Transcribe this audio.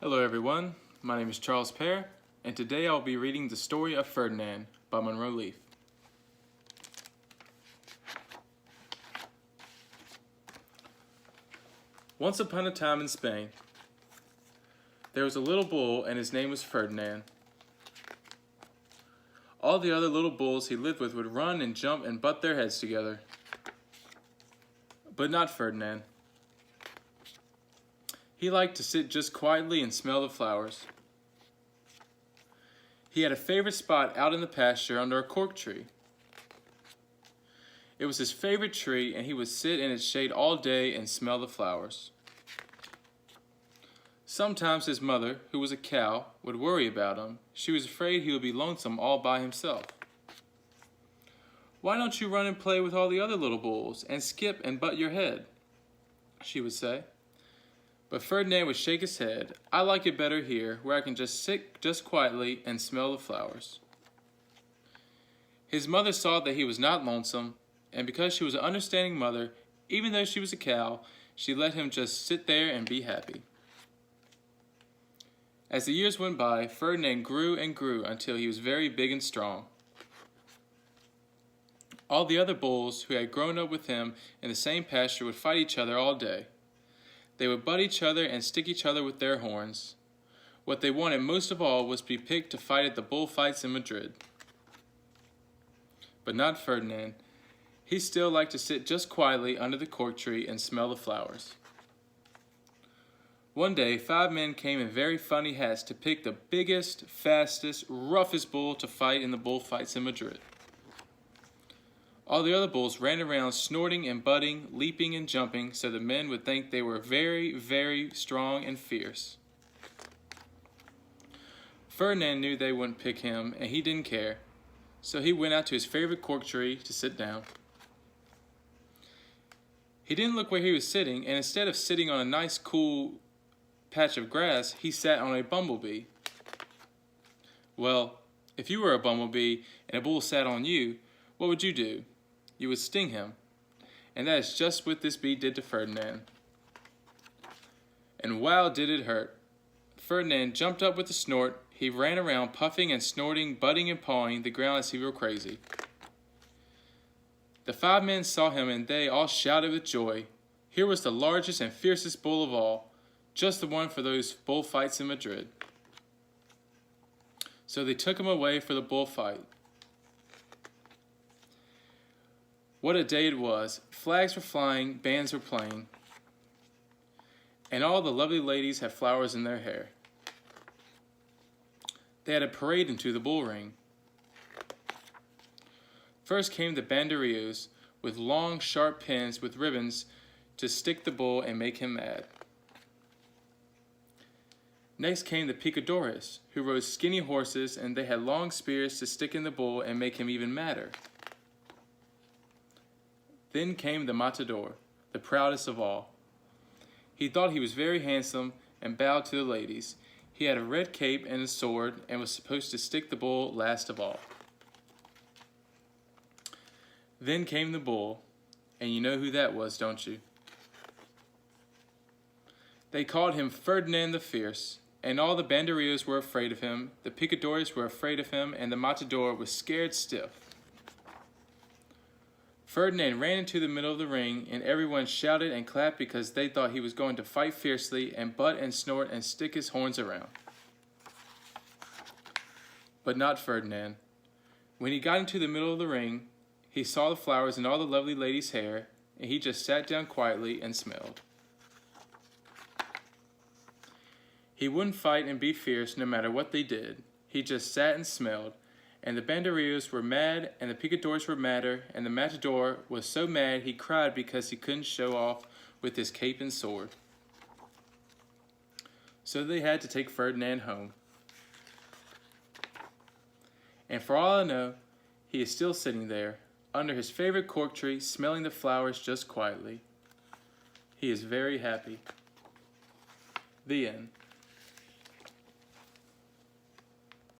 Hello everyone, my name is Charles Pear, and today I'll be reading The Story of Ferdinand by Monroe Leaf. Once upon a time in Spain, there was a little bull and his name was Ferdinand. All the other little bulls he lived with would run and jump and butt their heads together. But not Ferdinand. He liked to sit just quietly and smell the flowers. He had a favorite spot out in the pasture under a cork tree. It was his favorite tree, and he would sit in its shade all day and smell the flowers. Sometimes his mother, who was a cow, would worry about him. She was afraid he would be lonesome all by himself. "Why don't you run and play with all the other little bulls and skip and butt your head?" she would say. But Ferdinand would shake his head. "I like it better here, where I can just sit just quietly and smell the flowers." His mother saw that he was not lonesome, and because she was an understanding mother, even though she was a cow, she let him just sit there and be happy. As the years went by, Ferdinand grew and grew until he was very big and strong. All the other bulls who had grown up with him in the same pasture would fight each other all day. They would butt each other and stick each other with their horns. What they wanted most of all was to be picked to fight at the bullfights in Madrid. But not Ferdinand. He still liked to sit just quietly under the cork tree and smell the flowers. One day, 5 men came in very funny hats to pick the biggest, fastest, roughest bull to fight in the bullfights in Madrid. All the other bulls ran around snorting and butting, leaping and jumping, so the men would think they were very, very strong and fierce. Ferdinand knew they wouldn't pick him, and he didn't care, so he went out to his favorite cork tree to sit down. He didn't look where he was sitting, and instead of sitting on a nice, cool patch of grass, he sat on a bumblebee. Well, if you were a bumblebee and a bull sat on you, what would you do? You would sting him. And that is just what this bee did to Ferdinand. And wow, did it hurt. Ferdinand jumped up with a snort. He ran around puffing and snorting, butting and pawing the ground as if he were crazy. The 5 men saw him and they all shouted with joy. Here was the largest and fiercest bull of all, just the one for those bullfights in Madrid. So they took him away for the bullfight. What a day it was. Flags were flying, bands were playing, and all the lovely ladies had flowers in their hair. They had a parade into the bull ring. First came the banderillos with long, sharp pins with ribbons to stick the bull and make him mad. Next came the picadores, who rode skinny horses, and they had long spears to stick in the bull and make him even madder. Then came the matador, the proudest of all. He thought he was very handsome and bowed to the ladies. He had a red cape and a sword and was supposed to stick the bull last of all. Then came the bull, and you know who that was, don't you? They called him Ferdinand the Fierce, and all the banderillos were afraid of him, the picadores were afraid of him, and the matador was scared stiff. Ferdinand ran into the middle of the ring, and everyone shouted and clapped because they thought he was going to fight fiercely and butt and snort and stick his horns around. But not Ferdinand. When he got into the middle of the ring, he saw the flowers in all the lovely ladies' hair, and he just sat down quietly and smelled. He wouldn't fight and be fierce no matter what they did. He just sat and smelled. And the banderillos were mad, and the picadores were madder, and the matador was so mad he cried because he couldn't show off with his cape and sword. So they had to take Ferdinand home. And for all I know, he is still sitting there, under his favorite cork tree, smelling the flowers just quietly. He is very happy. The end.